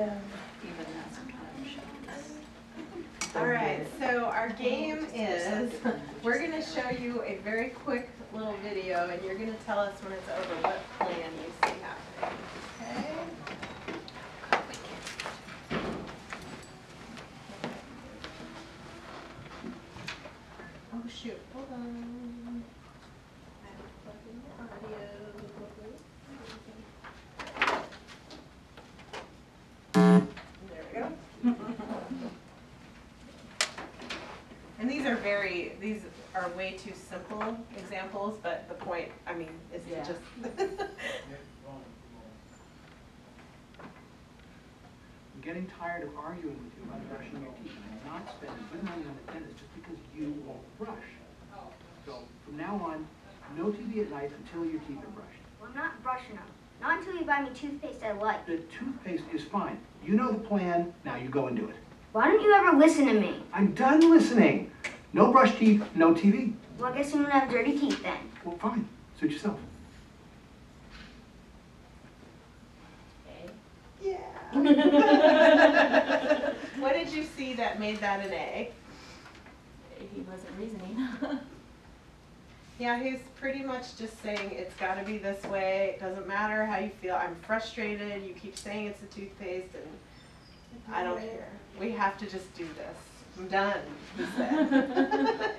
Even has some kind of shows. All right, so our game is, we're going to show you a very quick little video, and you're going to tell us when it's over what plan you see happening. Okay? Oh shoot, hold on. I have to plug in the audio. There we go. And these are way too simple examples, but the point, I mean, is to just. I'm getting tired of arguing with you about brushing your teeth. I'm not spending good money on the dentist just because you won't brush. So from now on, no TV at night until your teeth are brushed. Well, I'm not brushing them. Not until you buy me toothpaste I like. The toothpaste is fine. You know the plan. Now you go and do it. Why don't you ever listen to me? I'm done listening. No brush teeth, no TV. Well, I guess you don't have dirty teeth then. Well, fine. Suit yourself. Yeah. What did you see that made that an A? He wasn't reasoning. Yeah, he's pretty much just saying it's got to be this way. It doesn't matter how you feel. I'm frustrated. You keep saying it's a toothpaste, and I don't care. We have to just do this. I'm done, he said.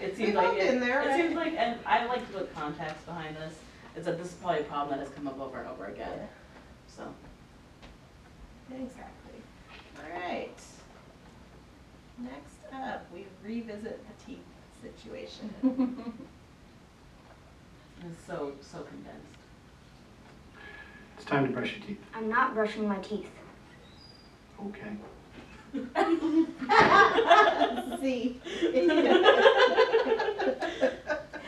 It seems like in there, it right? seems like, and I like to put context behind this, is that this is probably a problem that has come up over and over again. Yeah. So. Exactly. All right. Next up, we revisit the teeth situation. It's so condensed. It's time to brush your teeth. I'm not brushing my teeth. Okay. See.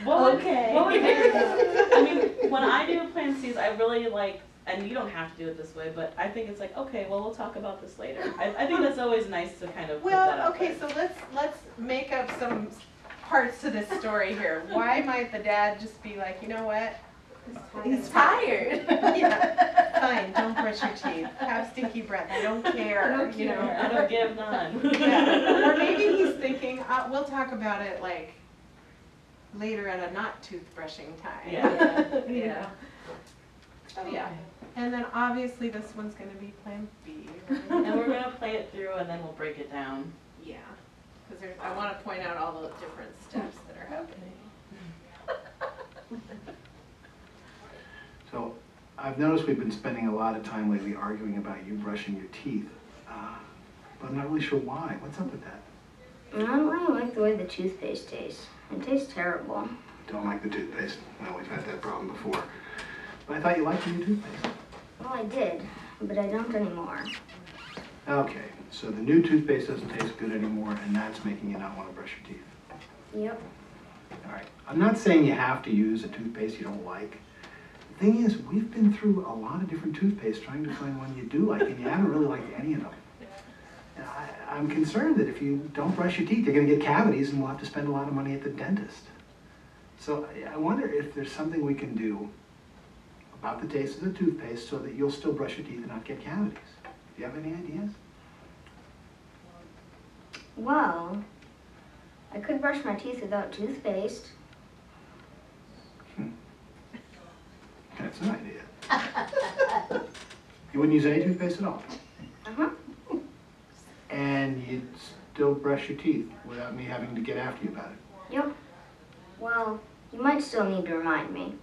Okay. What would I mean, when I do Plan Cs, I really like, and you don't have to do it this way, but I think it's like, okay, well, we'll talk about this later. I think that's always nice to kind of put that Well, out okay, there. so let's make up some parts to this story here. Why might the dad just be like, you know what? He's tired. Yeah. Fine, don't brush your teeth. Have stinky breath. I don't care. I don't you know. care. I don't give none. Yeah. Or maybe he's thinking, we'll talk about it like later at a not toothbrushing time. Yeah. You know. So yeah. And then obviously this one's going to be Plan B. Right? And we're going to play it through and then we'll break it down. Yeah. Because I want to point out all the different steps that are happening. So I've noticed we've been spending a lot of time lately arguing about you brushing your teeth. But I'm not really sure why. What's up with that? I don't really like the way the toothpaste tastes. It tastes terrible. Don't like the toothpaste. Well, we've had that problem before. But I thought you liked the new toothpaste. Well, I did, but I don't anymore. Okay, so the new toothpaste doesn't taste good anymore, and that's making you not want to brush your teeth. Yep. All right, I'm not saying you have to use a toothpaste you don't like. The thing is, we've been through a lot of different toothpaste trying to find one you do like, and you haven't really liked any of them. And I'm concerned that if you don't brush your teeth, you're going to get cavities, and we'll have to spend a lot of money at the dentist. So I wonder if there's something we can do about the taste of the toothpaste so that you'll still brush your teeth and not get cavities. Do you have any ideas? Well, I could brush my teeth without toothpaste. That's an idea. You wouldn't use any toothpaste at all? Uh-huh. And you'd still brush your teeth without me having to get after you about it? Yep. Well, you might still need to remind me.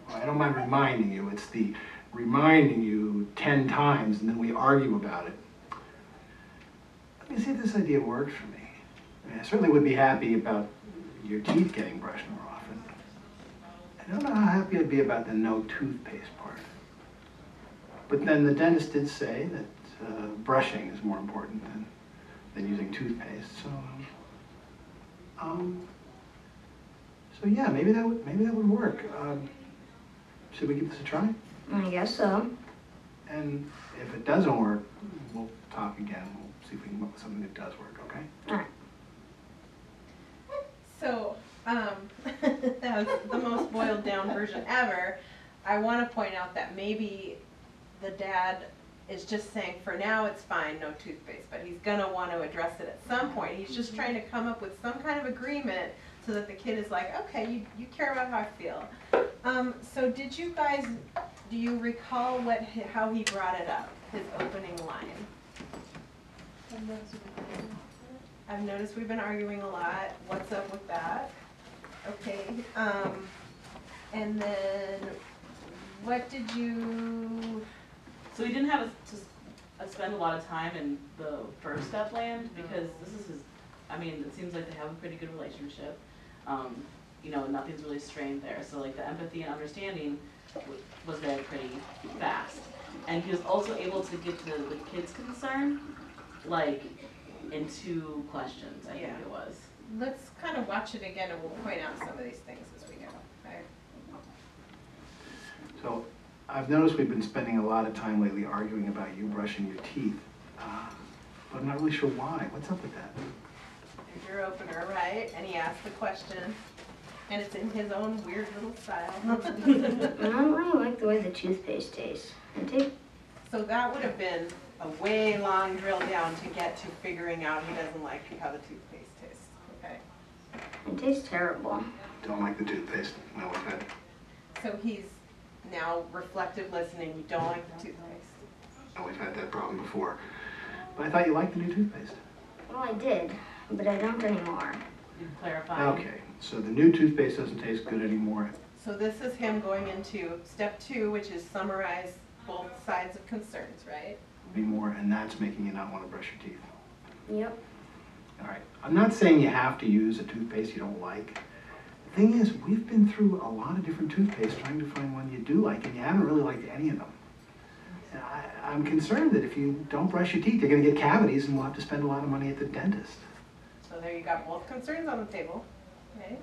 Well, I don't mind reminding you. It's the reminding you 10 times and then we argue about it. Let me see if this idea works for me. I mean, I certainly would be happy about your teeth getting brushed more often. I don't know how happy I'd be about the no toothpaste part. But then the dentist did say that brushing is more important than using toothpaste. So yeah, maybe that would work. Should we give this a try? I guess so. And if it doesn't work, we'll talk again. We'll see if we can come up with something that does work. Okay? All right. So, that was the most boiled down version ever. I want to point out that maybe the dad is just saying for now it's fine, no toothpaste, but he's gonna want to address it at some point. He's just trying to come up with some kind of agreement so that the kid is like, okay, you care about how I feel. So did you guys, do you recall how he brought it up, his opening line? I've noticed we've been arguing a lot. What's up with that? Okay. And then what did you? So he didn't have to spend a lot of time in the first step land because this is his, I mean, it seems like they have a pretty good relationship. You know, nothing's really strained there. So like the empathy and understanding was there pretty fast. And he was also able to get to the kid's concern, like, in 2 questions, I think it was. Let's kind of watch it again and we'll point out some of these things as we go, okay? So I've noticed we've been spending a lot of time lately arguing about you brushing your teeth, but I'm not really sure why. What's up with that? There's your opener, right? And he asked the question, and it's in his own weird little style. I don't really like the way the toothpaste tastes. So that would have been a way long drill down to get to figuring out he doesn't like how the toothpaste tastes, okay? It tastes terrible. Don't like the toothpaste. Well, we've had, So he's now reflective listening, you don't like the toothpaste. well, we've had that problem before. But I thought you liked the new toothpaste. Well, I did, but I don't anymore. You clarify. Okay, so the new toothpaste doesn't taste good anymore. So this is him going into step 2, which is summarize both sides of concerns, right? Anymore, and that's making you not want to brush your teeth. Yep. All right, I'm not saying you have to use a toothpaste you don't like. The thing is, we've been through a lot of different toothpaste trying to find one you do like, and you haven't really liked any of them. And I'm concerned that if you don't brush your teeth, you're going to get cavities and we'll have to spend a lot of money at the dentist. So there you got both concerns on the table, okay?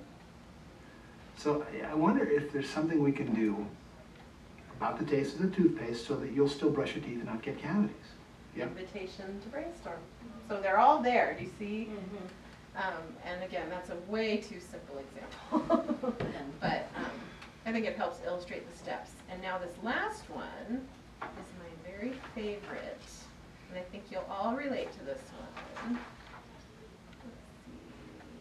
So I wonder if there's something we can do about the taste of the toothpaste so that you'll still brush your teeth and not get cavities. Yep. Invitation to brainstorm. So they're all there, do you see? And again, that's a way too simple example. But I think it helps illustrate the steps. And now this last one is my very favorite. And I think you'll all relate to this one.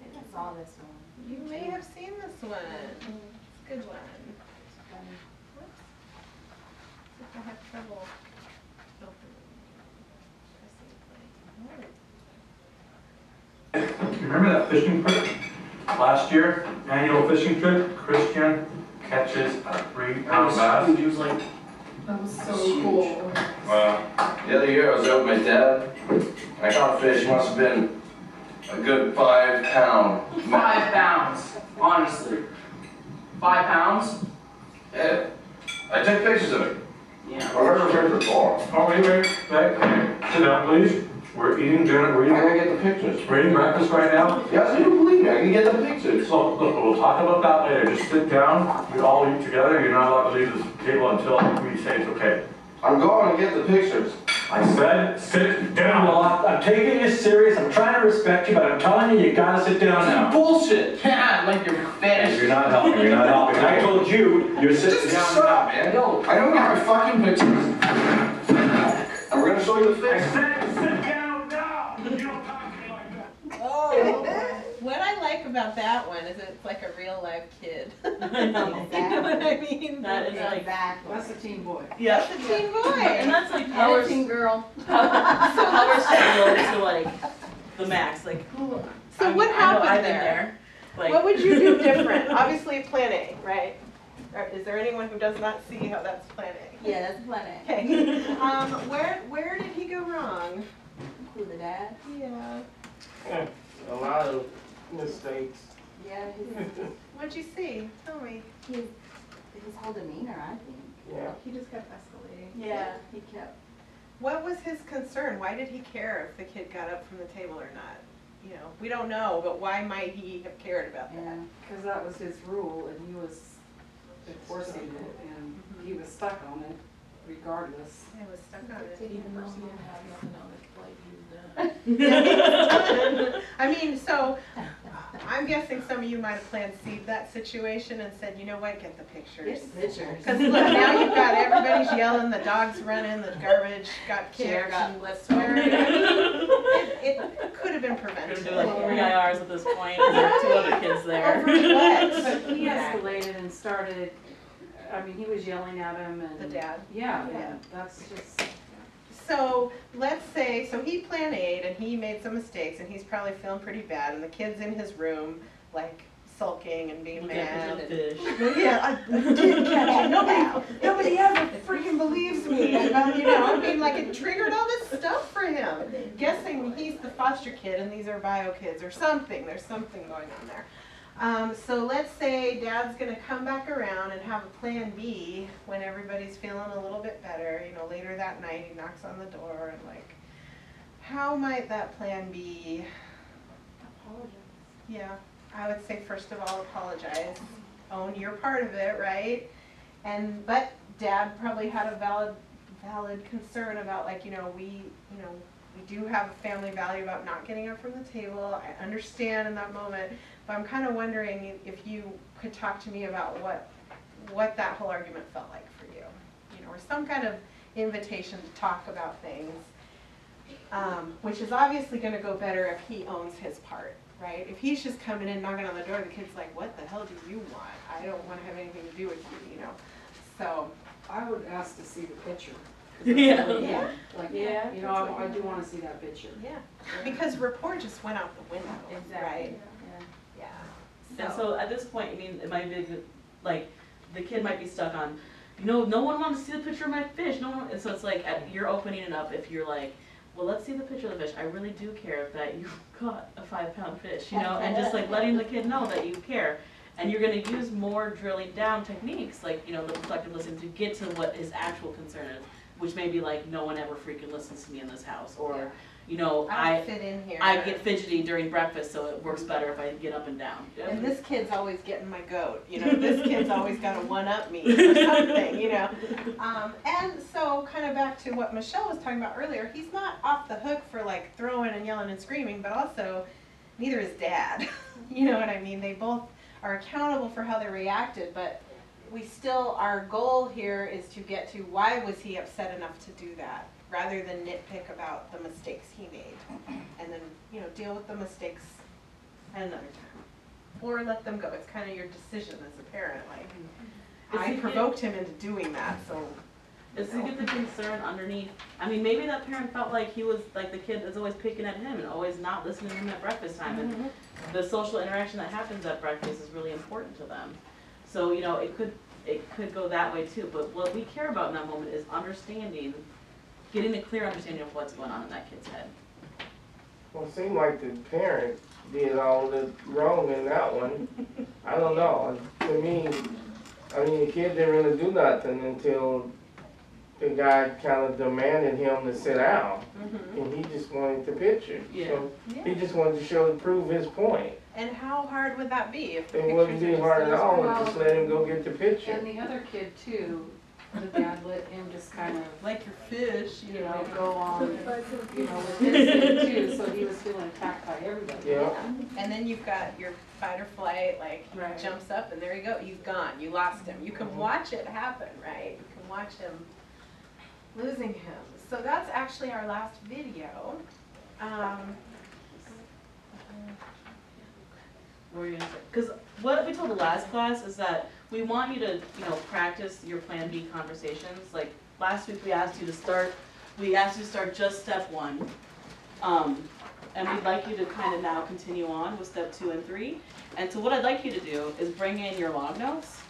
Let's see. I saw this one. You may have seen this one. It's a good one. Whoops. If I have trouble pressing play. Remember that fishing trip last year? Annual fishing trip? Christian catches a 3-pound bass. He was like, That was so cool. well, the other year I was out with my dad. I caught a fish, must have been a good 5 pound. 5 pounds, honestly. 5 pounds? Yeah. I took pictures of it. Yeah. I remember him for far. Oh, wait, sit down, please. We're eating dinner, I gotta get the pictures. we're eating breakfast right now. Yes, you don't believe me. I can get the pictures. Look, we'll talk about that later. Just sit down, we all eat together. You're not allowed to leave this table until we say it's okay. I'm going to get the pictures. I said, sit down. Well, I'm taking this serious, I'm trying to respect you, but I'm telling you, you gotta sit down now. Bullshit. Yeah, like you're finished. You're not helping, you're not helping. I told you, you're sitting Just down shut now. up, man. I don't get my fucking pictures. And we're gonna show you the I fish. said, sit down now. You don't talk to me like that. Oh, what I like about that one is it's like a real live kid. You know what I mean? That is like, That's a teen boy. yeah. That's a teen boy. And that's like And a powers, teen girl. powers to like the max, like who. So what I know happened I've been there? Like, What would you do different? Obviously plan A, right? Or is there anyone who does not see how that's plan A? Yeah, that's plan A. Okay. Where did he go wrong? Who, the dad? Yeah. A lot of mistakes. Yeah, What'd you see? Tell me. his whole demeanor, I think. Yeah. He just kept escalating. Yeah, he kept. What was his concern? Why did he care if the kid got up from the table or not? You know, we don't know, but why might he have cared about that? Yeah, Because that was his rule, and he was enforcing it, and he was stuck on it regardless. I was stuck on it. even though he didn't have nothing on his plate, he was done. I mean, so I'm guessing some of you might have planted that situation and said, you know what, get the pictures. Get the pictures. Because look, now you've got everybody's yelling, the dog's running, the garbage got Chair kicked, got and flipped swearing. over. It could have been We're gonna prevented. do like 3 IRs at this point, 'cause there are 2 other kids there. But he escalated and started, I mean, he was yelling at him and. The dad. Yeah, Yeah. that's just. So let's say, so he planned 8 and he made some mistakes and he's probably feeling pretty bad and the kid's in his room like sulking and being Look at mad. the And, fish. well, yeah, I did catch it. Nobody ever freaking believes me about, you know, I mean, like it triggered all this stuff for him. Guessing he's the foster kid and these are bio kids or something. There's something going on there. So let's say Dad's gonna come back around and have a plan B when everybody's feeling a little bit better. You know, later that night he knocks on the door and like, how might that plan be? Apologize. Yeah, I would say first of all apologize, own your part of it, right? But Dad probably had a valid concern about like, we do have a family value about not getting up from the table. I understand in that moment, but I'm kind of wondering if you could talk to me about what that whole argument felt like for you, or some kind of invitation to talk about things, which is obviously going to go better if he owns his part, right? If he's just coming in, knocking on the door, the kid's like, what the hell do you want? I don't want to have anything to do with you, So, I would ask to see the picture. Yeah. yeah. Like, Yeah, you know, I do wanna see that picture. Yeah, because report just went out the window, Exactly. right? Yeah. Yeah. And so at this point, I mean, it might be like the kid might be stuck on, no one wanted to see the picture of my fish. No one, and so it's like you're opening it up if you're like, well, let's see the picture of the fish. I really do care that you caught a 5-pound fish, and just like letting the kid know that you care. And you're going to use more drilling down techniques, like, the reflective listening to get to what his actual concern is, which may be like, no one ever freaking listens to me in this house, or, I fit in here. I get fidgety during breakfast, so it works better if I get up and down. And this kid's always getting my goat, this kid's always got to one-up me or something, And so kind of back to what Michelle was talking about earlier, he's not off the hook for like throwing and yelling and screaming, but also neither is Dad. You know what I mean? They both are accountable for how they reacted, but our goal here is to get to why was he upset enough to do that, rather than nitpick about the mistakes he made, and then, deal with the mistakes at another time. Or let them go. It's kind of your decision as a parent, like, I provoked him into doing that, so. Is to get the concern underneath. I mean, maybe that parent felt like he was, like the kid is always picking at him and always not listening to him at breakfast time. And the social interaction that happens at breakfast is really important to them. So, it could go that way too. But what we care about in that moment is understanding, getting a clear understanding of what's going on in that kid's head. Well, it seemed like the parent did all the wrong in that one. I don't know. To me, the kid didn't really do nothing until the guy kind of demanded him to sit down, and he just wanted the picture. Yeah. So he just wanted to prove his point. And how hard would that be if the It wouldn't pictures be are hard at just all, Well, just let him go get the picture. And the other kid too, the dad let him just kind of, like your fish, go on, with his kid too, so he was feeling attacked by everybody. Yeah. And then you've got your fight or flight, like he Right. jumps up and there you go, he's gone, you lost him. You can watch it happen, right? You can watch him losing him. So that's actually our last video. What were you gonna say? Because what we told the last class is that we want you to, practice your Plan B conversations. Like last week, we asked you to start just step 1, and we'd like you to kind of now continue on with step 2 and 3. And so what I'd like you to do is bring in your log notes.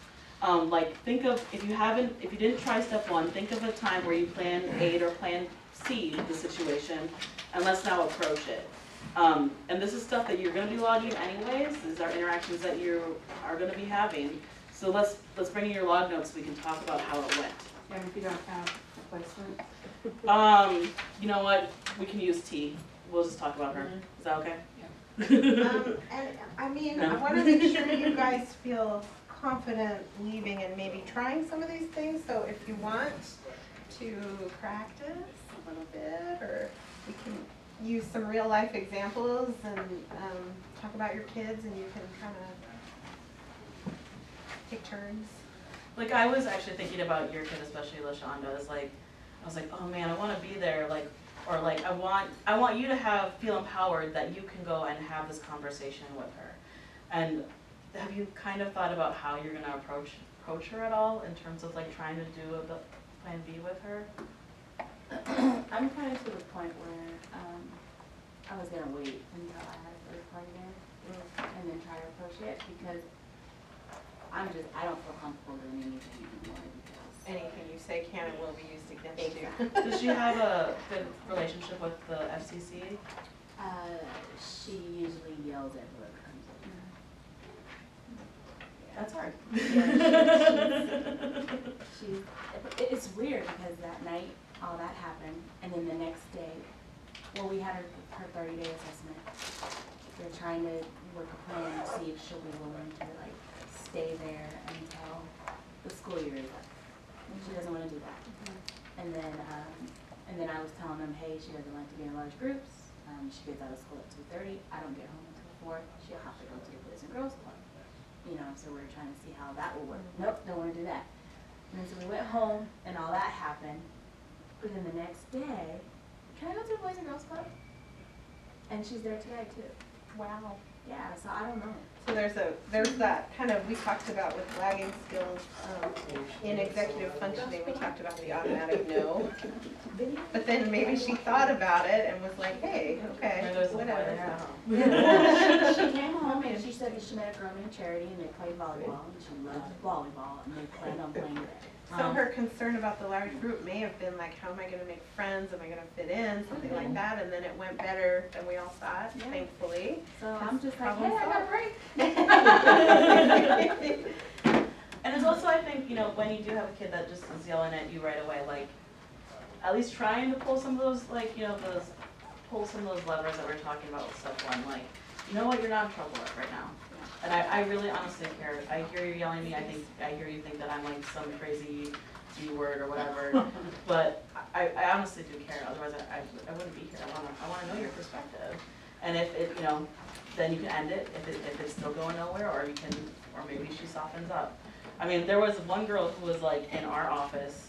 Like think of, if you didn't try step 1, think of a time where you plan A or plan C the situation, and let's now approach it. And this is stuff that you're going to be logging anyways. These are interactions that you are going to be having. So let's bring in your log notes so we can talk about how it went. And if you don't have replacement. You know what? We can use T. We'll just talk about her. Is that okay? And No. I want to make sure you guys feel confident leaving and maybe trying some of these things. So if you want to practice a little bit, or we can use some real life examples and talk about your kids, and you can kind of take turns. Like, I was actually thinking about your kid, especially LaShonda, is like, I was like, oh man, I want to be there, like, or like, I want you to feel empowered that you can go and have this conversation with her. And have you kind of thought about how you're gonna approach her at all in terms of like trying to do a plan B with her? I'm kind of to the point where I was gonna wait until I had a third party there and then try to approach it, because I don't feel comfortable doing anything anymore, because Anything you say can and will be used against you. Does she have a good relationship with the FCC? she usually yells at whoever comes in. That's hard. It's weird because that night all that happened, and then the next day, well, we had her 30-day assessment. We're trying to work a plan to see if she'll be willing to like stay there until the school year is up. And she doesn't want to do that. And then I was telling them, hey, she doesn't like to be in large groups. She gets out of school at 2:30. I don't get home until 4. She'll have to go to the Boys and Girls Club. You know, so we're trying to see how that will work. Nope, don't want to do that. And then so we went home and all that happened. But then the next day, can I go to the Boys and Girls Club? And she's there today too. Wow. Yeah, so I don't know. So there's that kind of, we talked about with lagging skills in executive functioning, we talked about the automatic no. But then maybe she thought about it and was like, hey, okay, whatever. She came home and she said that she met a girl named Charity and they played volleyball, and she loves volleyball, and they planned on playing it. So her concern about the large group may have been like, how am I going to make friends? Am I going to fit in? Something like that. And then it went better than we all thought, thankfully. So I'm just like, hey, I got a break. And it's also, I think, you know, when you do have a kid that just is yelling at you right away, like, at least trying to pull some of those, like, you know, pull some of those levers that we're talking about with step one. Like, you know what, you're not in trouble right now. And I really honestly care. I hear you yelling at me. I hear you think that I'm like some crazy G word or whatever. But I honestly do care. Otherwise, I wouldn't be here. I want to know your perspective. And if it, you know, then you can end it if it's still going nowhere, or maybe she softens up. I mean, there was one girl who was like in our office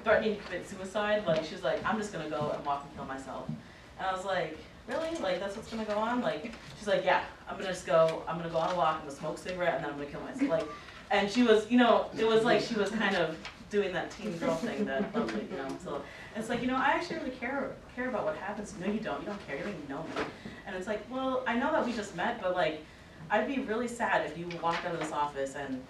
threatening to commit suicide. Like, she was like, I'm just gonna go and walk and kill myself. And I was like, really? Like, that's what's gonna go on? Like, she's like, yeah, I'm gonna go on a walk, I'm gonna smoke a cigarette, and then I'm gonna kill myself. Like, and she was, you know, it was like she was kind of doing that teen girl thing that lovely, you know. So it's like, you know, I actually really care about what happens. No, you don't care, you don't even know me. And it's like, well, I know that we just met, but like, I'd be really sad if you walked out of this office and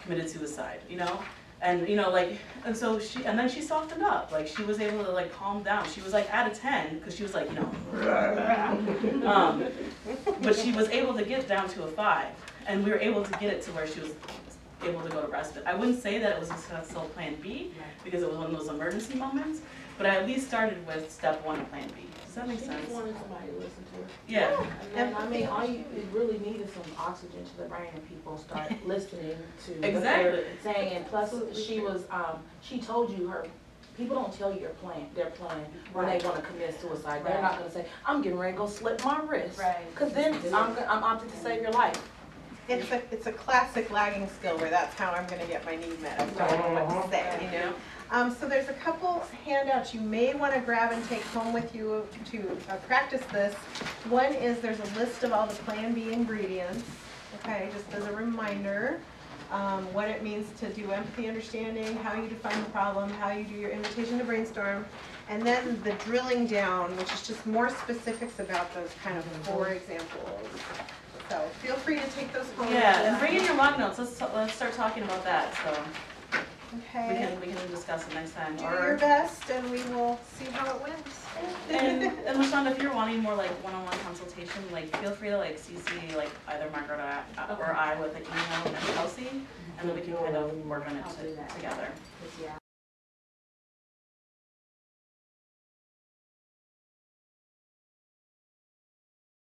committed suicide, you know? And, you know, like, and so then she softened up. Like, she was able to, like, calm down. She was, like, at a 10, because she was, like, you know, but she was able to get down to a 5. And we were able to get it to where she was able to go to respite. I wouldn't say that it was a successful plan B, because it was one of those emergency moments, but I at least started with step 1 of plan B. Does that make sense? She just wanted somebody to listen to her. Yeah. And I mean, all you really need is some oxygen to the brain, and people start listening to what Exactly. they're saying. And plus, she was, she told you people don't tell you their plan when they want to commit suicide. They're not going to say, I'm getting ready to go slit my wrist. Right. Because then I'm opted to save your life. It's a classic lagging skill where that's how I'm going to get my need met. I'm telling you what to say, you know. So there's a couple handouts you may want to grab and take home with you to practice this. One is there's a list of all the Plan B ingredients, okay, just as a reminder. What it means to do empathy understanding, how you define the problem, how you do your invitation to brainstorm, and then the drilling down, which is just more specifics about those kind of 4 examples. So feel free to take those home. Yeah, and bring in your log notes. Let's start talking about that. So okay. we can discuss it next time. Do your best, and we will see how it went. And LaShonda, if you're wanting more like one-on-one consultation, like feel free to like CC like either Margaret or I with an email and Kelsey, and then we can kind of work on it together.